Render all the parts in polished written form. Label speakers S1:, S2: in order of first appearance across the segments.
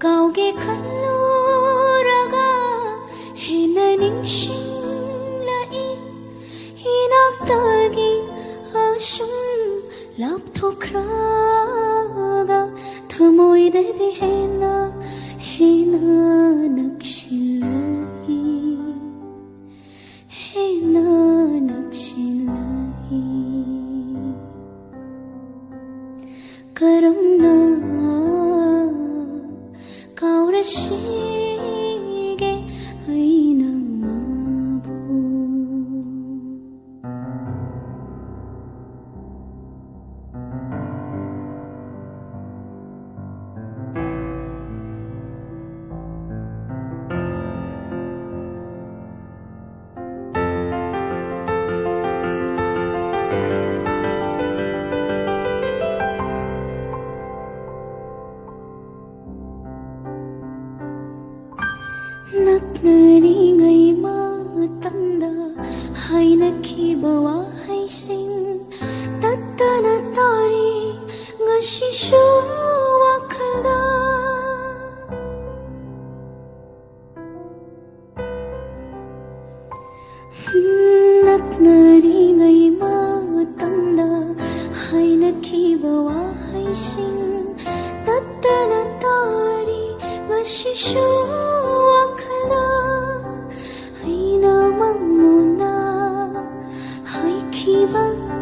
S1: ꯀꯥꯎꯒꯦ ꯈꯜꯂꯨꯔꯒ ꯍꯦꯟꯅ ꯅꯤꯡꯁꯤꯡꯂꯛꯏ 이낙따기 아쉬움 lapthokraga thamoidedi hena nakshilai hena nakshilai karamna kaurashige aina mabu ꯅꯛꯅꯔꯤꯉꯩ ꯃꯇꯝꯗ ꯍꯥꯏꯅꯈꯤꯕ ꯋꯥꯍꯩꯁꯤꯡ ꯇꯠꯇꯅ ꯇꯥꯔꯤ ꯉꯁꯤꯁꯨ ꯋꯥꯈꯜꯗ ꯅꯛꯅꯔꯤꯉꯩ ꯃꯇꯝꯗ ꯍꯥꯏꯅꯈꯤꯕ ꯋꯥꯍꯩꯁꯤꯡ ꯇꯠꯇꯅ ꯇꯥꯔꯤ ꯉꯁꯤꯁꯨ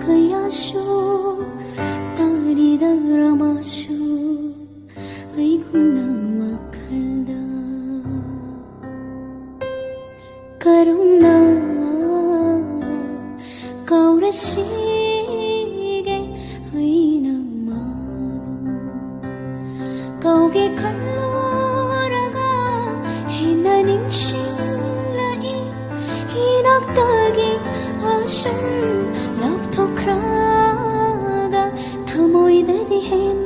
S1: kayashu taridaramasu aiguna wakalda karumna kaurashige aina mabu kauge kalluraga hena ningshinglai inaktagi ashum lapthokraga thamoidedi hena